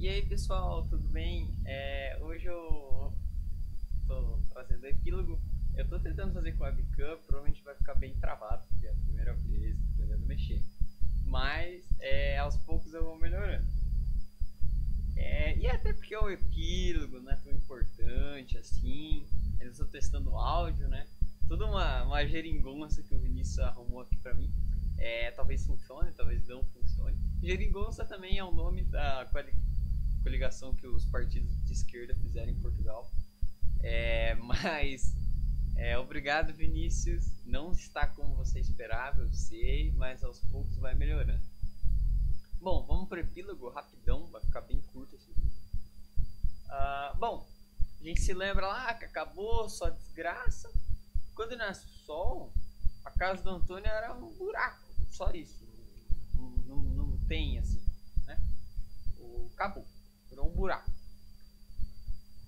E aí pessoal, tudo bem? Hoje eu tô trazendo o epílogo. Eu tô tentando fazer com a webcam, provavelmente vai ficar bem travado, porque é a primeira vez tentando mexer. Mas aos poucos eu vou melhorando. E até porque o epílogo não é tão importante assim. Eu estou testando o áudio, né? Toda uma geringonça que o Vinícius arrumou aqui pra mim. Talvez funcione, talvez não funcione. Geringonça também é o nome da coligação que os partidos de esquerda fizeram em Portugal. Mas obrigado, Vinícius. Não está como você esperava, eu sei, mas aos poucos vai melhorando. Bom, vamos para o epílogo rapidão, vai ficar bem curto esse vídeo. Bom, a gente se lembra lá que acabou, só desgraça. Quando nasce o sol, a casa do Antônio era um buraco, só isso. Não tem assim, né? Acabou, virou um buraco.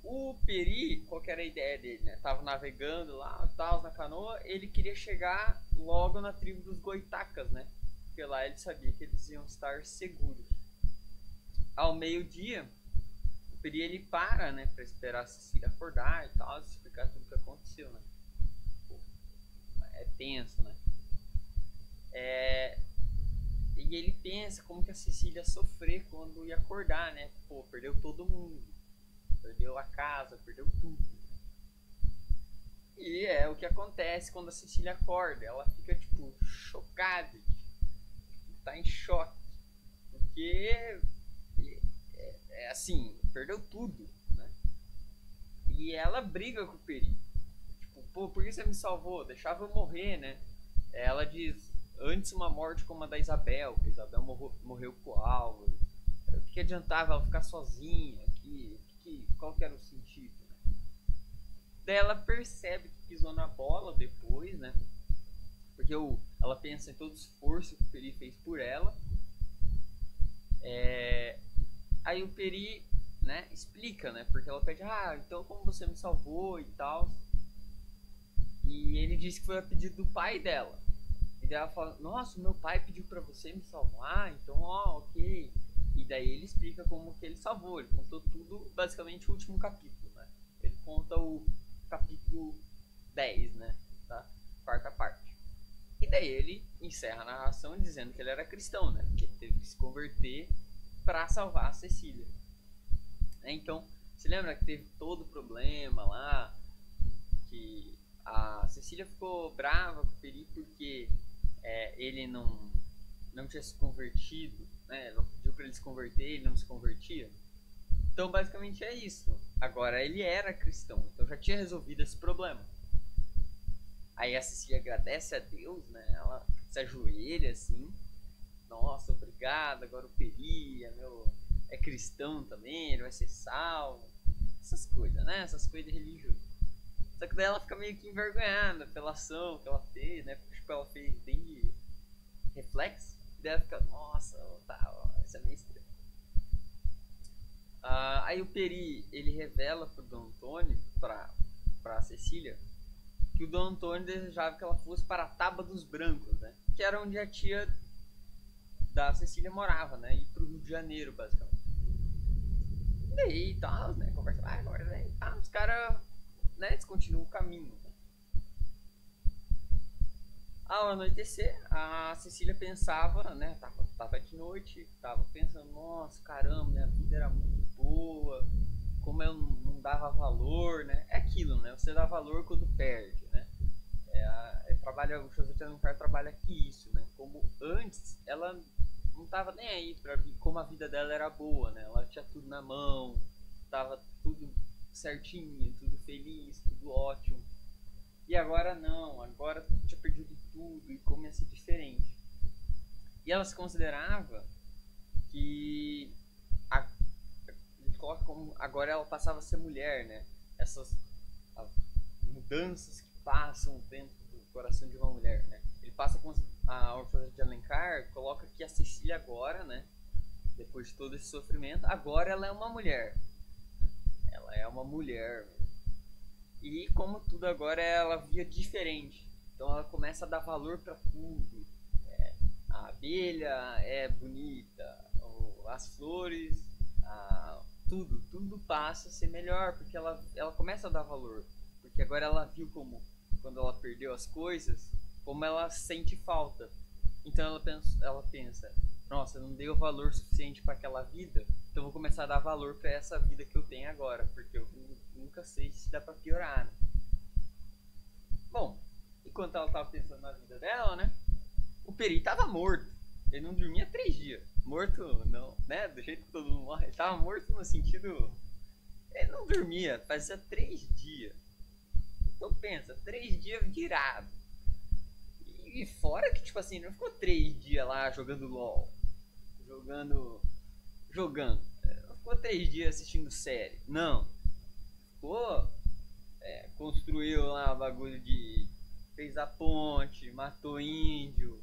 O Peri, qual que era a ideia dele, né? Tava navegando lá, tal, na canoa, ele queria chegar logo na tribo dos Goitacas, né? Porque lá ele sabia que eles iam estar seguros. Ao meio-dia, o Peri ele para, né, pra esperar a Cecília acordar e tal, explicar tudo o que aconteceu, né? Pô, é tenso, né? E ele pensa como que a Cecília ia sofrer quando ia acordar, né? Pô, perdeu todo mundo. Perdeu a casa, perdeu tudo. E é o que acontece quando a Cecília acorda. Ela fica, tipo, chocada. Tipo, tá em choque. Porque, assim, perdeu tudo, né? E ela briga com o Peri. Tipo, pô, por que você me salvou? Deixava eu morrer, né? Ela diz, antes uma morte como a da Isabel, que a Isabel morreu com o Álvaro. O que adiantava ela ficar sozinha? Qual que era o sentido? Né? Daí ela percebe que pisou na bola depois, né? Porque ela pensa em todo o esforço que o Peri fez por ela. Aí o Peri, né, explica, né? Porque ela pede, então como você me salvou e tal. E ele disse que foi a pedido do pai dela. E daí ela fala, nossa, meu pai pediu pra você me salvar, então ok. E daí ele explica como que ele salvou. Ele contou tudo, basicamente o último capítulo, né? Ele conta o capítulo 10, né? Da quarta parte. E daí ele encerra a narração dizendo que ele era cristão, né? Que ele teve que se converter para salvar a Cecília. Então, se lembra que teve todo o problema lá, que a Cecília ficou brava com o Peri porque ele não tinha se convertido, né? Ela pediu para ele se converter, ele não se convertia. Então, basicamente é isso. Agora, ele era cristão, então já tinha resolvido esse problema. Aí a Cecília agradece a Deus, né? Ela se ajoelha assim. Nossa, obrigado, agora o Peri é cristão também, ele vai ser salvo. Essas coisas, né? Essas coisas religiosas. Só que daí ela fica meio que envergonhada pela ação que ela fez, né? Porque tipo, ela fez bem de reflexo. E daí ela fica, nossa, isso é meio estranho. Aí o Peri, ele revela pro Dom Antônio, pra Cecília, que o Dom Antônio desejava que ela fosse para a Taba dos Brancos, né? Que era onde a tia da Cecília morava, né? E pro Rio de Janeiro, basicamente. E daí e tal, né? Conversa vai, conversa aí. Os caras, né? Eles continuam o caminho. Né? Ao anoitecer, a Cecília pensava, né? Tava de noite, tava pensando, nossa, caramba, minha vida era muito boa, como eu não dava valor, né? É aquilo, né? Você dá valor quando perde, né? O José de Alencar trabalha aqui isso, né? Como antes, ela não tava nem aí pra como a vida dela era boa, né? Ela tinha tudo na mão, tava tudo certinho, tudo feliz, tudo ótimo. E agora não, agora tinha perdido tudo e como ia ser diferente. E ela se considerava que a, ele coloca como agora ela passava a ser mulher, né? Essas mudanças que passam dentro do coração de uma mulher, né? Ele passa com a Orfeusa de Alencar, coloca que a Cecília agora, né? Depois de todo esse sofrimento, agora ela é uma mulher. Ela é uma mulher. E como tudo agora ela via diferente. Então ela começa a dar valor para tudo. A abelha é bonita, as flores, tudo passa a ser melhor, porque ela começa a dar valor. Porque agora ela viu como, quando ela perdeu as coisas, como ela sente falta. Então ela pensa, nossa, eu não dei o valor suficiente para aquela vida, então eu vou começar a dar valor para essa vida que eu tenho agora, porque eu nunca sei se dá para piorar, né? Bom, enquanto ela tava pensando na vida dela, né? O Peri tava morto. Ele não dormia 3 dias. Morto, não, né? Do jeito que todo mundo morre. Ele tava morto no sentido. Ele não dormia, fazia 3 dias. Então pensa, 3 dias virado. E fora que, tipo assim, não ficou 3 dias lá jogando LOL. Jogando. Jogando. Não ficou 3 dias assistindo série. Não. Ficou. Construiu lá o bagulho de. Fez a ponte, matou índio,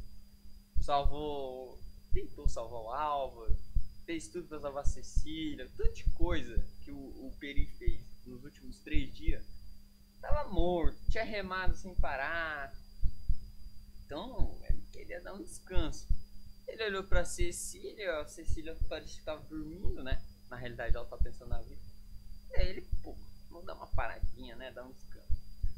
salvou. Tentou salvar o Álvaro, fez tudo pra salvar a Cecília, tanta de coisa que o Peri fez nos últimos 3 dias. Tava morto, tinha remado sem parar. Então ele queria dar um descanso. Ele olhou pra Cecília, a Cecília parecia que tava dormindo, né? Na realidade ela tá pensando na vida. E aí ele, pô, vamos dar uma paradinha, né? Dar um descanso.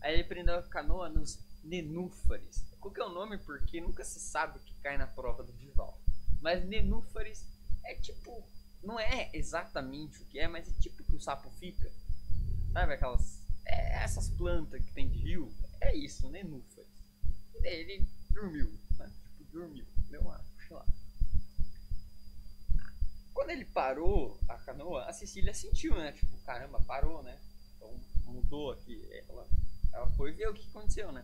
Aí ele prendeu a canoa nos nenúfares. Qual que é o nome? Porque nunca se sabe o que cai na prova do Dival. Mas nenúfares é tipo. Não é exatamente o que é, mas é tipo que o sapo fica. Sabe aquelas. Essas plantas que tem de rio. É isso, nenúfares. E daí ele dormiu. Né? Tipo, dormiu. Deu uma cochilada. Quando ele parou a canoa, a Cecília sentiu, né? Tipo, caramba, parou, né? Então mudou aqui. Ela foi ver o que aconteceu, né?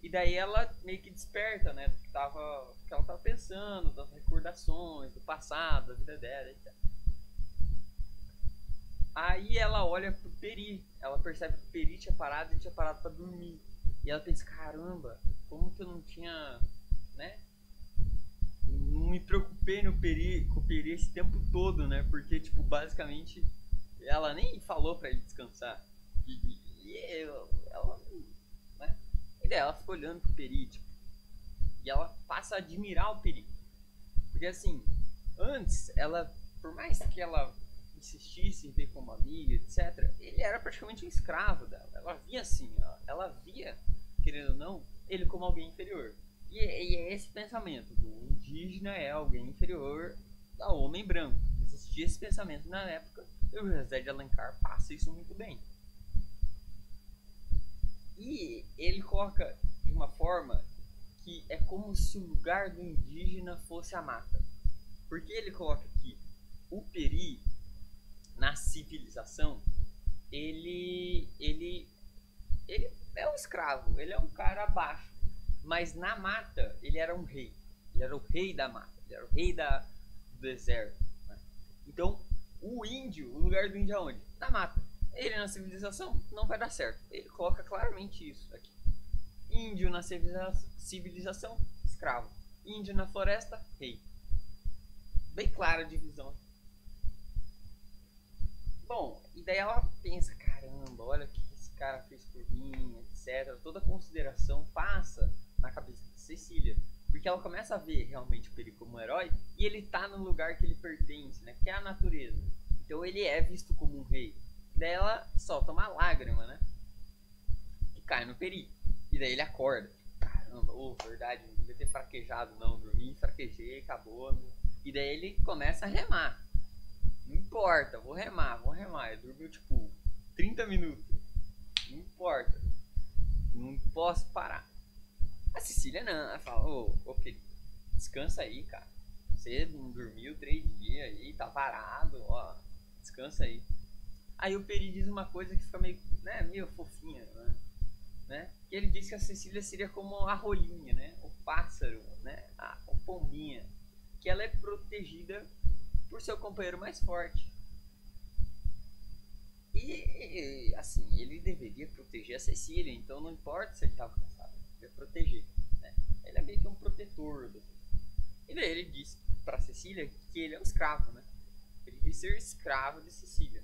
E daí ela meio que desperta, né? Do que ela tava pensando, das recordações, do passado, da vida dela, etc. Aí ela olha pro Peri, ela percebe que o Peri tinha parado e tinha parado pra dormir. E ela pensa, caramba, como que eu não tinha, né? Não me preocupei com o Peri esse tempo todo, né? Porque, tipo, basicamente, ela nem falou pra ele descansar. Ela, né? E daí ela fica olhando pro Peri, tipo, e ela passa a admirar o Peri. Porque assim, antes, ela, por mais que ela insistisse em ver como amiga, etc., ele era praticamente um escravo dela. Ela via assim, ela via, querendo ou não, ele como alguém inferior. E é esse pensamento do indígena é alguém inferior ao homem branco. Existia esse pensamento na época e o José de Alencar passa isso muito bem. E ele coloca de uma forma que é como se o lugar do indígena fosse a mata. Porque ele coloca que o Peri, na civilização, ele é um escravo, ele é um cara abaixo. Mas na mata, ele era um rei. Ele era o rei da mata, ele era o rei do deserto. Né? Então, o índio, o lugar do índio é onde? Na mata. Ele na civilização não vai dar certo. Ele coloca claramente isso aqui. Índio na civilização, escravo. Índio na floresta, rei. Bem clara a divisão. Bom, e daí ela pensa, caramba, olha o que esse cara fez por mim, etc. Toda a consideração passa na cabeça de Cecília. Porque ela começa a ver realmente o Peri como um herói e ele tá no lugar que ele pertence, né? Que é a natureza. Então ele é visto como um rei. E daí ela solta uma lágrima, né? Que cai no Peri. E daí ele acorda. Caramba, verdade, não devia ter fraquejado, não. Dormi, fraquejei, acabou. E daí ele começa a remar. Não importa, vou remar. Ele dormiu tipo 30 minutos. Não importa. Não posso parar. A Cecília não, ela fala, ô Peri, descansa aí, cara. Você não dormiu 3 dias aí, tá parado, ó. Descansa aí. Aí o Peri diz uma coisa que fica meio fofinha, né? Que ele diz que a Cecília seria como a rolinha, né? O pássaro, né? A pombinha. Que ela é protegida por seu companheiro mais forte. E, assim, ele deveria proteger a Cecília, então não importa se ele estava cansado, ele deveria proteger, né? Ele é meio que um protetor. E daí ele diz pra Cecília que ele é um escravo, né? Ele diz ser escravo de Cecília.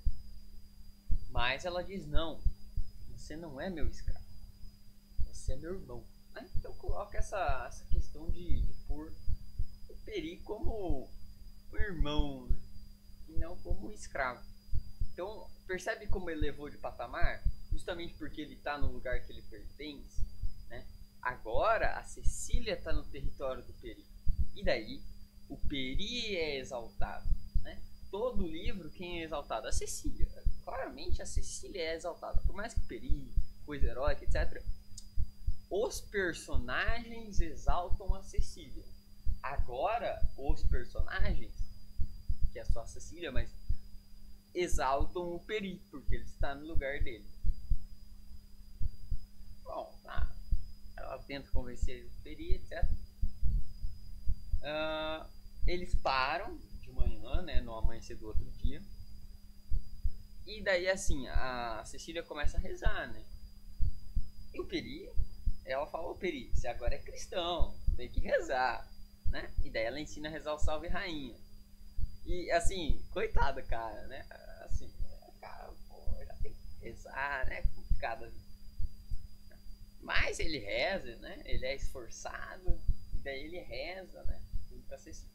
Mas ela diz, não, você não é meu escravo, você é meu irmão. Né? Então coloca essa questão de pôr o Peri como um irmão, né? e não como escravo. Então, percebe como ele levou de patamar? Justamente porque ele está no lugar que ele pertence, né? Agora, a Cecília está no território do Peri. E daí, o Peri é exaltado, né? Todo livro, quem é exaltado? A Cecília. Claramente, a Cecília é exaltada. Por mais que o Peri, coisa heróica, etc., os personagens exaltam a Cecília. Agora, os personagens, que é só a Cecília, mas exaltam o Peri, porque ele está no lugar dele. Bom, tá. Ela tenta convencer o Peri, etc. Eles param de manhã, né, no amanhecer do outro dia. E daí, assim, a Cecília começa a rezar, né? E o Peri, ela fala, ô Peri, você agora é cristão, tem que rezar, né? E daí ela ensina a rezar o Salve Rainha. E, assim, coitada, cara, né? Assim, cara, pô, já tem que rezar, né? Complicado. Mas ele reza, né? Ele é esforçado, e daí ele reza, né? Pra Cecília.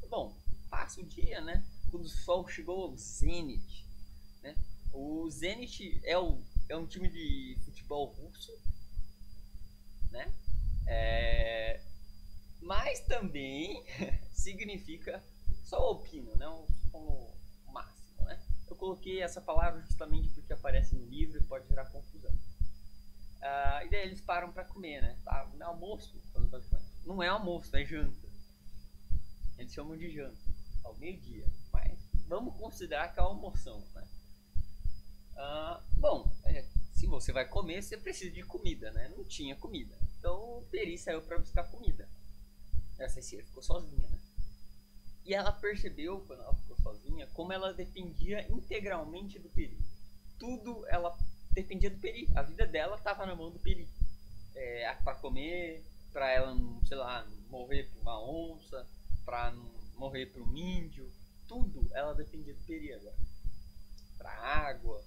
Bom, passa o dia, né? Quando o sol chegou ao zênite, né? O Zenit é um time de futebol russo, né? Mas também significa, só opino, não como máximo, né? Eu coloquei essa palavra justamente porque aparece no livro e pode gerar confusão. E daí eles param para comer, né? Tá, no almoço, não é almoço, é janta. Eles chamam de janta, ao meio-dia, mas vamos considerar que é almoção, né? Bom, se você vai comer, você precisa de comida, né? Não tinha comida. Então o Peri saiu para buscar comida. A Cecília ficou sozinha, né? E ela percebeu, quando ela ficou sozinha, como ela dependia integralmente do Peri. Tudo ela dependia do Peri. A vida dela estava na mão do Peri. Para comer, para ela não, sei lá, morrer por uma onça, para não morrer por um índio. Tudo ela dependia do Peri agora. Para água,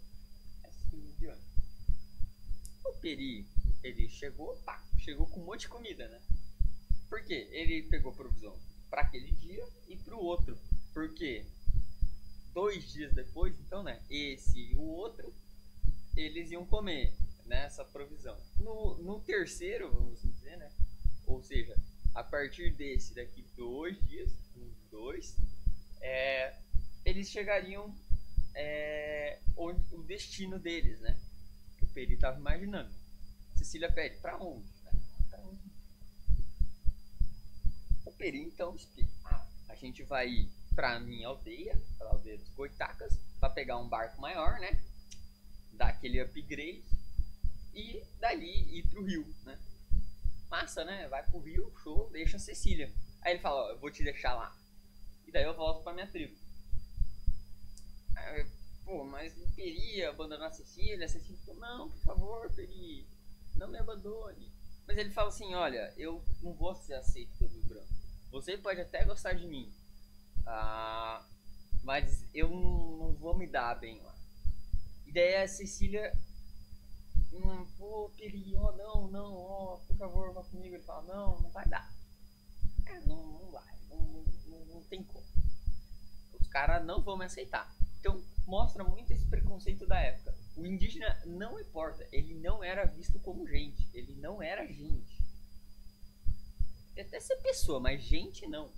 assim diante. O Peri, ele chegou com um monte de comida, né? Por quê? Ele pegou provisão para aquele dia e para o outro. Porque 2 dias depois, então, né? Esse e o outro, eles iam comer nessa provisão. No terceiro, vamos dizer, né? Ou seja, a partir desse daqui 2 dias, uns 2, eles chegariam onde, o destino deles, né? O Peri estava imaginando. Cecília pede, pra onde? Pra onde? O Peri então explica, a gente vai ir pra minha aldeia, pra aldeia dos Goitacas, pra pegar um barco maior, né? Dar aquele upgrade e dali ir pro rio, né? Massa, né? Vai pro rio, show, deixa a Cecília. Aí ele fala, eu vou te deixar lá. E daí eu volto pra minha tribo. Aí, pô, mas não queria abandonar a Cecília. A Cecília falou, não, por favor, Peri, não me abandone. Mas ele fala assim, olha, eu não vou ser aceito pelo branco. Você pode até gostar de mim, mas eu não vou me dar bem lá. E daí a Cecília, pô, Peri, não, por favor, vá comigo. Ele fala, não vai dar. Não vai, não tem como. Os caras não vão me aceitar. Então mostra muito esse preconceito da época. O indígena não importa, ele não era visto como gente, ele não era gente. Pode até ser pessoa, mas gente não.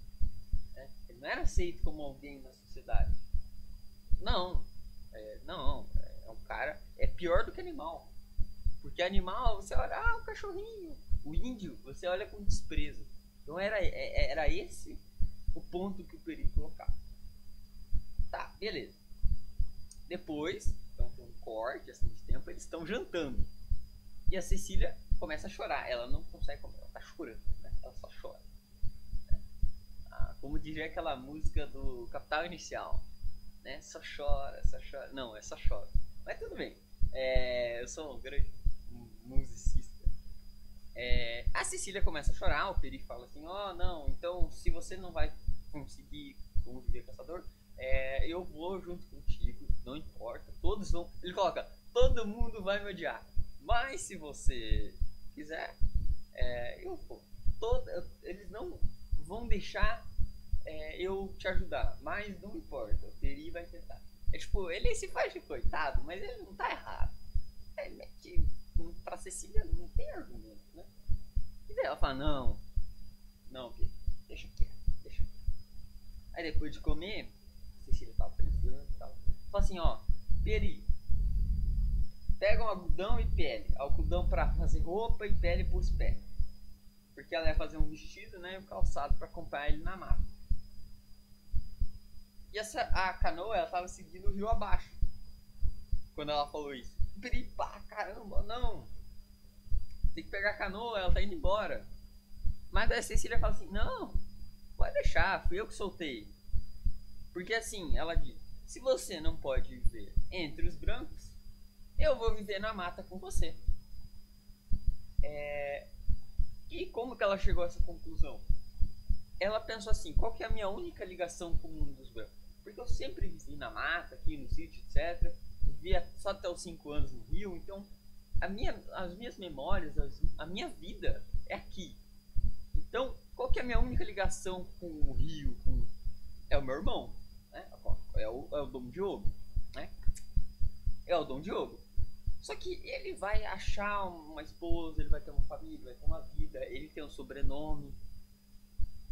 Ele não era aceito como alguém na sociedade. Não, é um cara, é pior do que animal. Porque animal, você olha, o cachorrinho. O índio, você olha com desprezo. Então era esse o ponto que o Peri colocava. Tá, beleza. Depois, então tem um corte assim de tempo, eles estão jantando. E a Cecília começa a chorar. Ela não consegue comer, ela tá chorando, né? Ela só chora. Como diria aquela música do Capital Inicial, né? Só chora, só chora. Não, é só chora. Mas tudo bem. Eu sou um grande musicista. A Cecília começa a chorar, o Peri fala assim, não, então se você não vai conseguir conviver com essa dor, eu vou junto contigo, não importa, todos vão. Ele coloca, todo mundo vai me odiar, mas se você quiser, eu vou. Eles não vão deixar eu tentou te ajudar, mas não importa, o Peri vai tentar. É tipo, ele se faz de coitado, mas ele não tá errado. É que pra Cecília não tem argumento, né? E daí ela fala, não, Peri, deixa quieto, deixa quieto. Aí depois de comer, a Cecília tava pensando e tal. Fala assim, ó, Peri, pega um algodão e pele. Algodão pra fazer roupa e pele pros pés. Porque ela ia fazer um vestido, né? E um calçado pra acompanhar ele na mata. E a canoa, ela tava seguindo o rio abaixo. Quando ela falou isso. Peri, pá, caramba, não. Tem que pegar a canoa, ela tá indo embora. Mas daí a Cecília fala assim, não, pode deixar, fui eu que soltei. Porque assim, ela diz, se você não pode viver entre os brancos, eu vou viver na mata com você. E como que ela chegou a essa conclusão? Ela pensou assim, qual que é a minha única ligação com o mundo dos brancos? Porque eu sempre vivi na mata, aqui no sítio, etc. Vivia só até os 5 anos no Rio, então as minhas memórias, a minha vida é aqui. Então, qual que é a minha única ligação com o Rio? É o meu irmão, né? É o Dom Diogo, né? É o Dom Diogo. Só que ele vai achar uma esposa, ele vai ter uma família, vai ter uma vida, ele tem um sobrenome.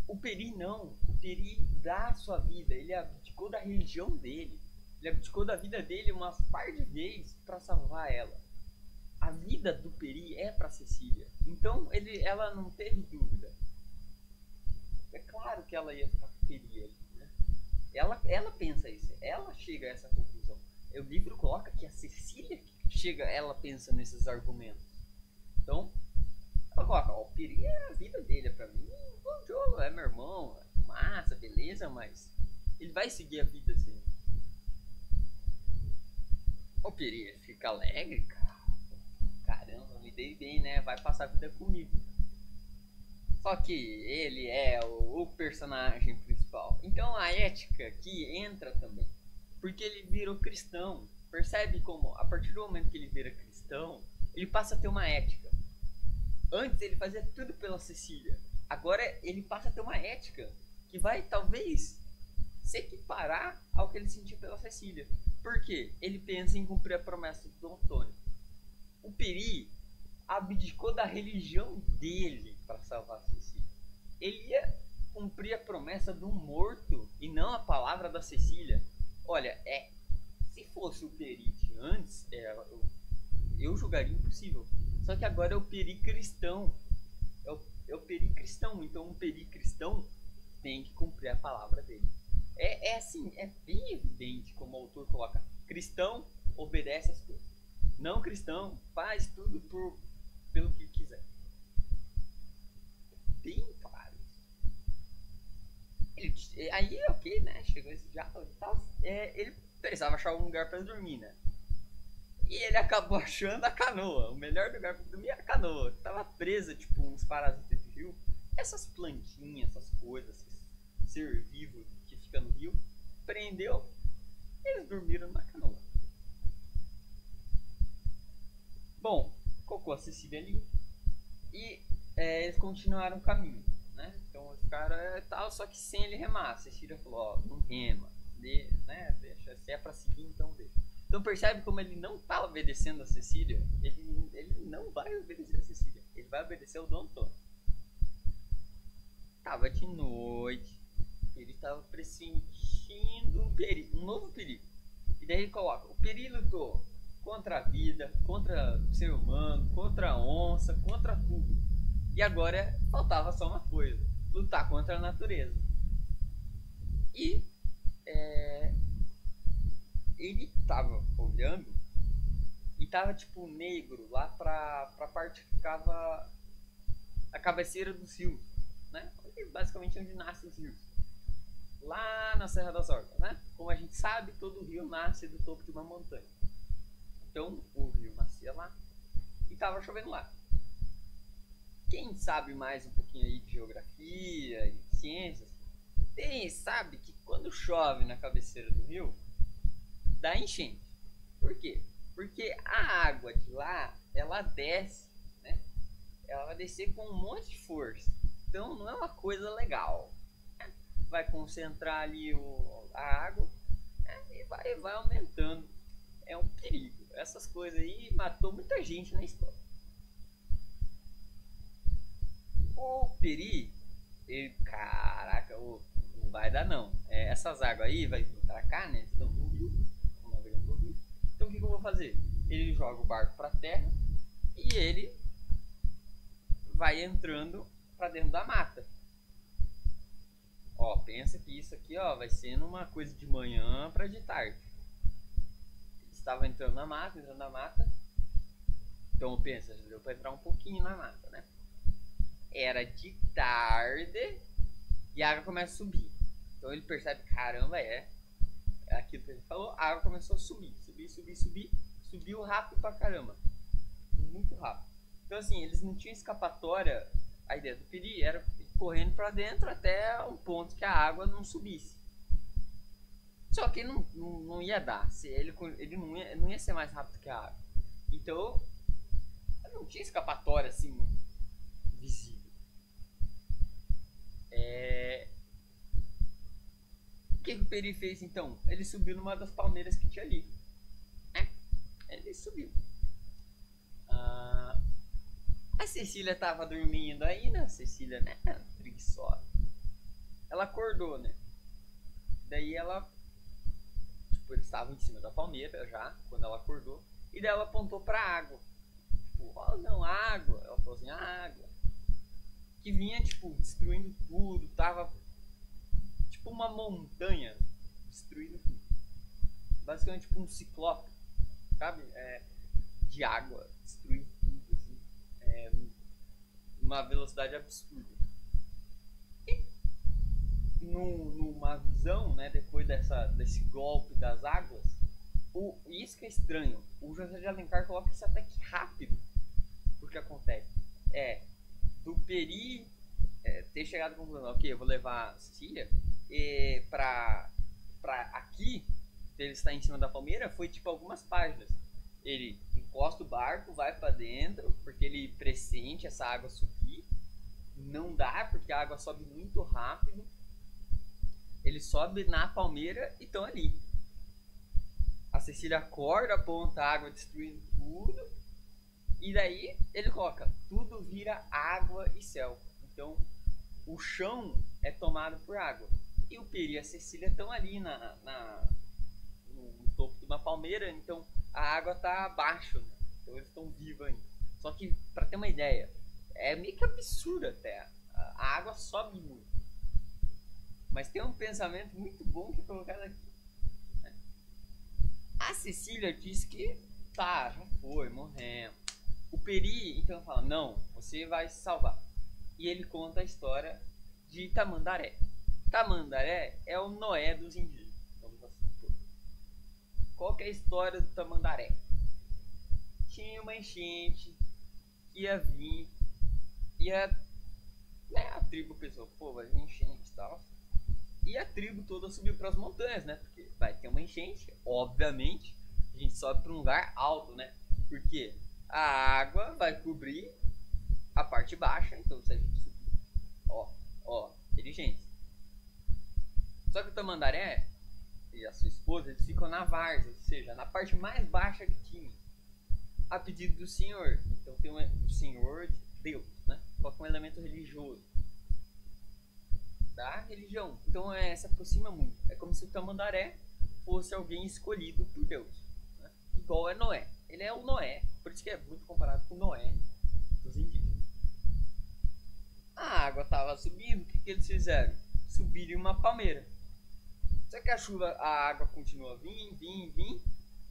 O Peri não. O Peri dá sua vida, ele abdicou da religião dele. Ele abdicou da vida dele umas par de vezes para salvar ela. A vida do Peri é para Cecília. Então ela não teve dúvida. É claro que ela ia ficar com o Peri ali, né? Ela pensa isso, ela chega a essa conclusão. O livro coloca que a Cecília ela pensa nesses argumentos. Então, ela coloca, ó, o Peri é a vida dele, é pra mim, o Jogo é meu irmão, massa, beleza, mas ele vai seguir a vida assim. O Peri fica alegre, cara. Caramba, me dei bem, né? Vai passar a vida comigo. Só que ele é o personagem principal. Então a ética aqui entra também. Porque ele virou cristão. Percebe como, a partir do momento que ele vira cristão, ele passa a ter uma ética. Antes ele fazia tudo pela Cecília. Agora ele passa a ter uma ética que vai talvez se equiparar ao que ele sentia pela Cecília. Por quê? Ele pensa em cumprir a promessa do Dom Antônio. O Peri abdicou da religião dele para salvar a Cecília. Ele ia cumprir a promessa do morto e não a palavra da Cecília. Olha, se fosse o Peri de antes, eu julgaria impossível. Só que agora é o Peri cristão. É o Peri cristão. Então um Peri cristão tem que cumprir a palavra dele. Assim, é bem evidente como o autor coloca. Cristão obedece as coisas. Não cristão faz tudo pelo que quiser. Bem claro. Aí, ok, né? Chegou esse diálogo e tal. Ele precisava achar um lugar para dormir, né? E ele acabou achando a canoa. O melhor lugar para dormir era a canoa. Tava presa, tipo, uns parasitas de rio. Essas plantinhas, essas coisas, esse ser vivo que fica no rio. Prendeu. Eles dormiram na canoa. Bom, colocou a Cecília ali. E eles continuaram o caminho, né? Então os caras tal, só que sem ele remar. A Cecília falou, ó, não rema. Né? Deixa, se é pra seguir, então deixa. Então percebe como ele não tá obedecendo a Cecília. Ele não vai obedecer a Cecília. Ele vai obedecer ao Dom Antônio. Tava de noite. Ele tava pressentindo um novo perigo. E daí ele coloca, o perigo lutou contra a vida, contra o ser humano, contra a onça, contra tudo. E agora faltava só uma coisa, lutar contra a natureza. E ele tava olhando e tava tipo negro lá pra parte que ficava a cabeceira dos rios, né? Basicamente onde nascem os rios. Lá na Serra das Orcas, né? Como a gente sabe, todo rio nasce do topo de uma montanha. Então o rio nascia lá e tava chovendo lá. Quem sabe mais um pouquinho aí de geografia e ciências, sabe que quando chove na cabeceira do rio, dá enchente. Por quê? Porque a água de lá, ela desce, né? Ela vai descer com um monte de força. Então não é uma coisa legal. vai concentrar ali a água, e vai aumentando. É um perigo. Essas coisas aí matou muita gente na história. O Peri, ele, caraca, não vai dar não. Essas águas aí vai vir pra cá, né? Estão no rio, navegando no rio. Então o que eu vou fazer? Ele joga o barco pra terra e ele vai entrando pra dentro da mata. Ó, pensa que isso aqui, ó, vai sendo uma coisa de manhã pra de tarde. Ele estava entrando na mata. Então pensa, deu pra entrar um pouquinho na mata, né? Era de tarde e a água começa a subir. Então ele percebe, caramba, aquilo que ele falou, a água começou a subir. Subiu rápido pra caramba. Muito rápido. Então assim, eles não tinham escapatória. A ideia do Peri era ir correndo pra dentro até um ponto que a água não subisse. Só que não ia dar. Ele não ia ser mais rápido que a água. Então, não tinha escapatória assim visível. O que o Peri fez então? Ele subiu numa das palmeiras que tinha ali. Ele subiu. A Cecília tava dormindo aí, né? A Cecília, né? Preguiçosa. Ela acordou, né? Daí ela. Tipo, eles estavam em cima da palmeira já, quando ela acordou. E daí ela apontou pra água. Tipo, oh não, água. Ela falou assim, água. Que vinha, tipo, destruindo tudo. Tava tipo uma montanha destruindo tudo. Basicamente, tipo um ciclope, sabe? De água, destruindo tudo, assim. Uma velocidade absurda. E numa visão, né, depois desse golpe das águas, isso que é estranho, o José de Alencar coloca isso até que rápido. O que acontece? Do Peri ter chegado à conclusão, ok, eu vou levar a Cecília pra aqui, ele está em cima da palmeira, foi tipo algumas páginas. Ele encosta o barco, vai pra dentro, porque ele pressente essa água subir. Não dá, porque a água sobe muito rápido. Ele sobe na palmeira e estão ali. A Cecília acorda, aponta a água destruindo tudo. E daí ele coloca, tudo vira água e céu. Então o chão é tomado por água. E o Peri e a Cecília estão ali no topo de uma palmeira, então a água está abaixo, né? Então eles estão vivos ainda. Só que, para ter uma ideia, é meio que absurdo até. A água sobe muito. Mas tem um pensamento muito bom que é colocado aqui. Né? A Cecília diz que tá, já foi, morremos. O Peri então fala, não, você vai se salvar. E ele conta a história de Tamandaré. Tamandaré é o Noé dos indígenas. Qual que é a história do Tamandaré? Tinha uma enchente que ia vir, né, a tribo pensou, pô, vai vir enchente e tal. E a tribo toda subiu para as montanhas, né? Porque vai ter uma enchente, obviamente, a gente sobe para um lugar alto, né? Porque a água vai cobrir a parte baixa, então se a gente subir, inteligente. Só que o Tamandaré e a sua esposa, eles ficam na várzea, ou seja, na parte mais baixa que tinha, a pedido do Senhor. Então tem o Senhor, Deus, né? Coloca um elemento religioso da religião. Então se aproxima muito. É como se o Tamandaré fosse alguém escolhido por Deus, né? Igual é Noé. Ele é o Noé, por isso que é muito comparado com Noé dos indígenas. A água estava subindo, o que eles fizeram? Subiram uma palmeira. Só que a água continua vindo,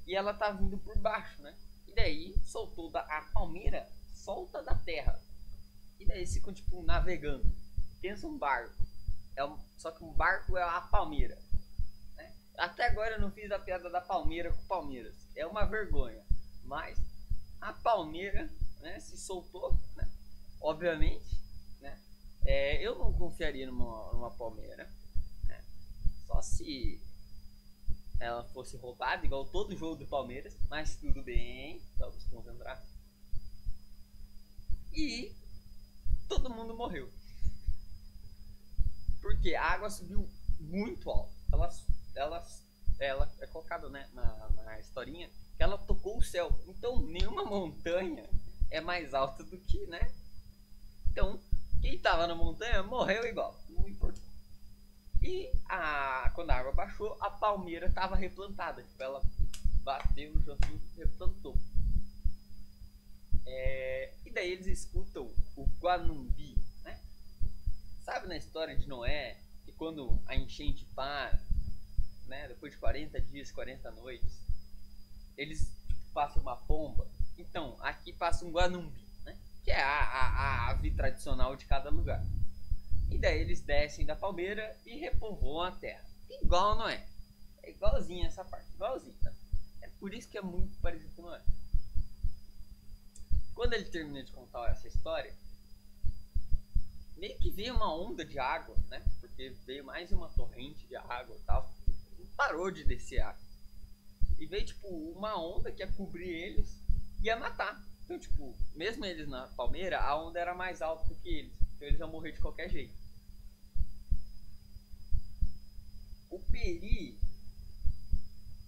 e ela tá vindo por baixo, né? E daí soltou a palmeira, solta da terra. E daí eles ficam tipo navegando. Pensa um barco. Só que um barco é a palmeira. Né? Até agora eu não fiz a piada da palmeira com Palmeiras. É uma vergonha. Mas a palmeira, né, se soltou, né? Obviamente, né? Eu não confiaria numa palmeira. Só se ela fosse roubada, igual todo jogo do Palmeiras. Mas tudo bem, vamos concentrar. E todo mundo morreu. Porque a água subiu muito alto. Ela, ela é colocada, né, na historinha que ela tocou o céu. Então nenhuma montanha é mais alta do que, né? Então quem tava na montanha morreu igual. Não importou. E quando a água baixou, a palmeira estava replantada. Tipo, ela bateu no chão e replantou. E daí eles escutam o Guanumbi, né? Sabe na história de Noé, que quando a enchente para, né, depois de 40 dias, 40 noites, eles passam uma pomba? Então, aqui passa um Guanumbi, né? Que é a ave tradicional de cada lugar. E daí eles descem da palmeira e repovoam a terra. Igual Noé. É igualzinho essa parte, igualzinho. Tá? É por isso que é muito parecido com Noé. Quando ele termina de contar essa história, meio que veio uma onda de água, né? Porque veio mais uma torrente de água e tal. Não parou de descer água. E veio, tipo, uma onda que ia cobrir eles e ia matar. Então, tipo, mesmo eles na palmeira, a onda era mais alta do que eles. Então eles iam morrer de qualquer jeito. O Peri,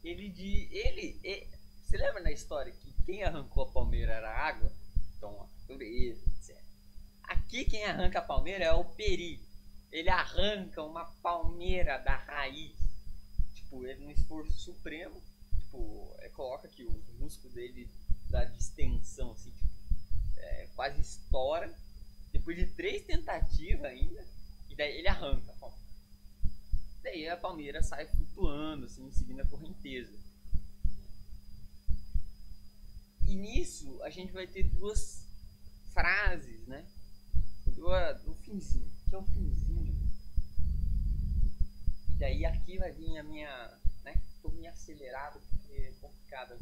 você lembra na história que quem arrancou a palmeira era a água? Então, a natureza, etc. Aqui quem arranca a palmeira é o Peri. Ele arranca uma palmeira da raiz. Tipo, ele num esforço supremo, tipo, coloca aqui os músculos dele da distensão, assim, tipo, quase estoura. Depois de 3 tentativas ainda, e daí ele arranca a palmeira. Daí a palmeira sai flutuando, assim, seguindo a correnteza. E nisso a gente vai ter 2 frases, né? Do finzinho, que é o finzinho. E daí aqui vai vir a minha, né? Tô meio acelerado porque é complicado.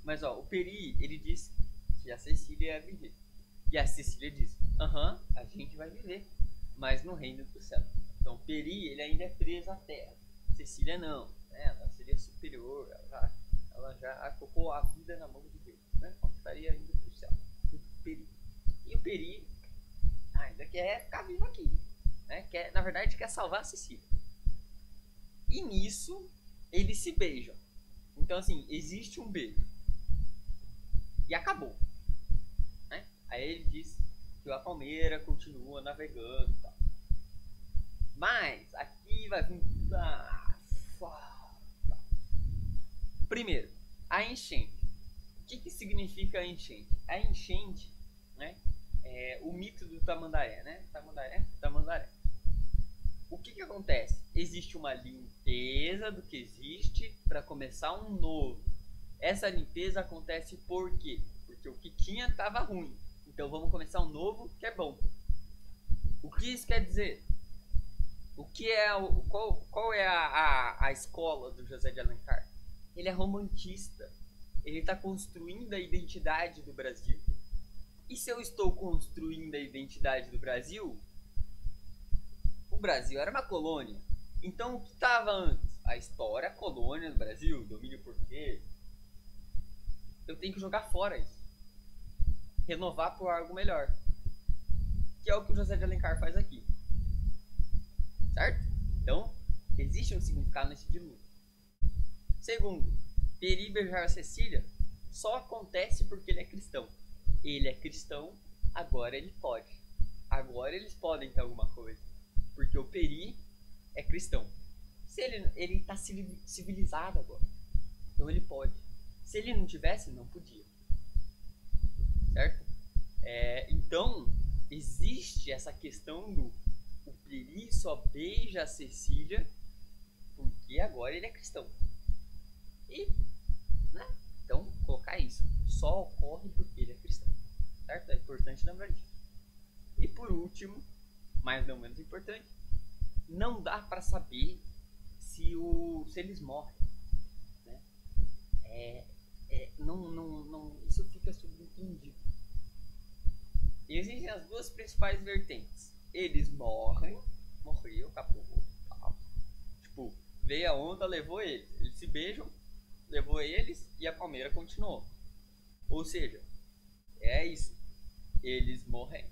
Mas ó, o Peri, ele disse que a Cecília ia viver. E a Cecília disse, a gente vai viver, mas no reino do céu. Então Peri, ele ainda é preso à terra. Cecília não, né? Ela seria superior, ela já colocou a vida na mão de Deus, né? Estaria indo pro céu. Peri. E o Peri ainda quer ficar vivo aqui, né? Na verdade quer salvar a Cecília. E nisso eles se beijam. Então assim, existe um beijo. E acabou. Né? Aí ele diz que a palmeira continua navegando e tal. Mas aqui vai vir. Primeiro, a enchente. O que significa a enchente? A enchente, né, é o mito do Tamandaré, né? Tamandaré. O que acontece? Existe uma limpeza do que existe para começar um novo. Essa limpeza acontece por quê? Porque o que tinha estava ruim. Então vamos começar um novo que é bom. O que isso quer dizer? O que é qual é a escola do José de Alencar? Ele é romantista. Ele está construindo a identidade do Brasil. E se eu estou construindo a identidade do Brasil, o Brasil era uma colônia. Então o que estava antes? A história, a colônia do Brasil, domínio português. Eu tenho que jogar fora isso. Renovar por algo melhor. Que é o que o José de Alencar faz aqui. Certo? Então, existe um significado nesse dilúvio. Segundo, Peri beijar a Cecília só acontece porque ele é cristão. Ele é cristão, agora ele pode. Agora eles podem ter alguma coisa. Porque o Peri é cristão. Se ele está civilizado agora. Então ele pode. Se ele não tivesse, não podia. Certo? Então, existe essa questão do o Peri só beija a Cecília porque agora ele é cristão. E, né? Então, colocar isso. Só ocorre porque ele é cristão. Certo? É importante lembrar disso. E por último, mas não menos importante, não dá para saber se eles morrem. Né? Isso fica subentendido. Existem as 2 principais vertentes. Eles morreu, acabou. Tipo, veio a onda, levou eles. Eles se beijam, levou eles e a palmeira continuou. Ou seja, é isso. Eles morrem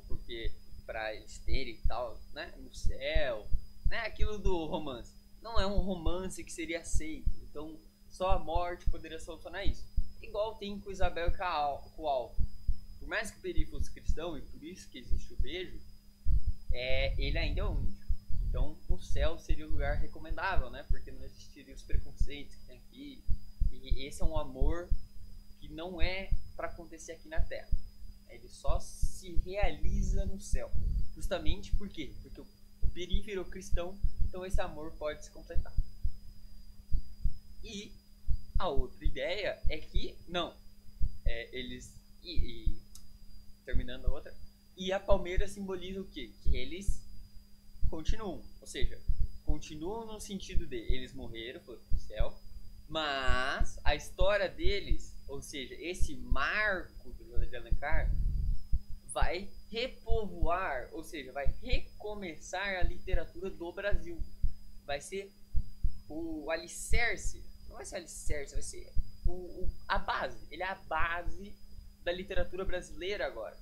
porque pra eles terem e tal, né? No céu, né? Aquilo do romance. Não é um romance que seria aceito. Então, só a morte poderia solucionar isso. Igual tem com Isabel e com o Alvo. Por mais que o Peri fosse cristão, e por isso que existe o beijo, ele ainda é um índio. Então, o céu seria o lugar recomendável, né? Porque não existiriam os preconceitos que tem aqui. E esse é um amor que não é para acontecer aqui na Terra. Ele só se realiza no céu. Justamente por quê? Porque o Peri virou cristão, então esse amor pode se completar. E a outra ideia é que, não, eles. Terminando a outra. E a palmeira simboliza o quê? Que eles continuam. Ou seja, continuam no sentido de eles morreram, foram pro céu, mas a história deles, ou seja, esse marco do José de Alencar, vai repovoar, ou seja, vai recomeçar a literatura do Brasil. Vai ser o alicerce, não vai ser alicerce, vai ser a base. Ele é a base da literatura brasileira agora.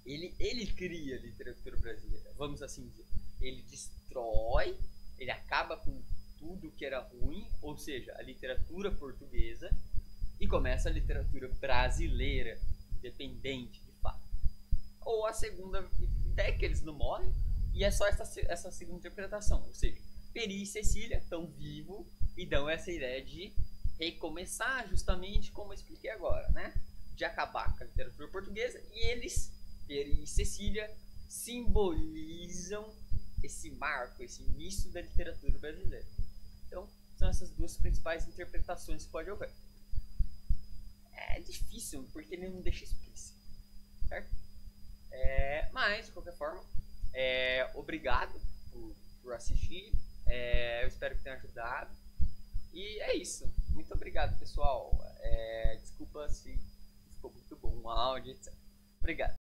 Ele cria a literatura brasileira, vamos assim dizer. Ele destrói, ele acaba com tudo que era ruim, ou seja, a literatura portuguesa, e começa a literatura brasileira, independente de fato. Ou a segunda ideia, que eles não morrem, e é só essa segunda interpretação, ou seja, Peri e Cecília estão vivos e dão essa ideia de recomeçar, justamente como eu expliquei agora, né? De acabar com a literatura portuguesa, e eles, Peri e Cecília, simbolizam esse marco, esse início da literatura brasileira. Então, são essas duas principais interpretações que pode ocorrer. É difícil, porque ele não deixa explícito, certo? Mas, de qualquer forma, obrigado por assistir. Eu espero que tenha ajudado. E é isso. Muito obrigado, pessoal. Desculpa se ficou muito bom o áudio, etc. Obrigado.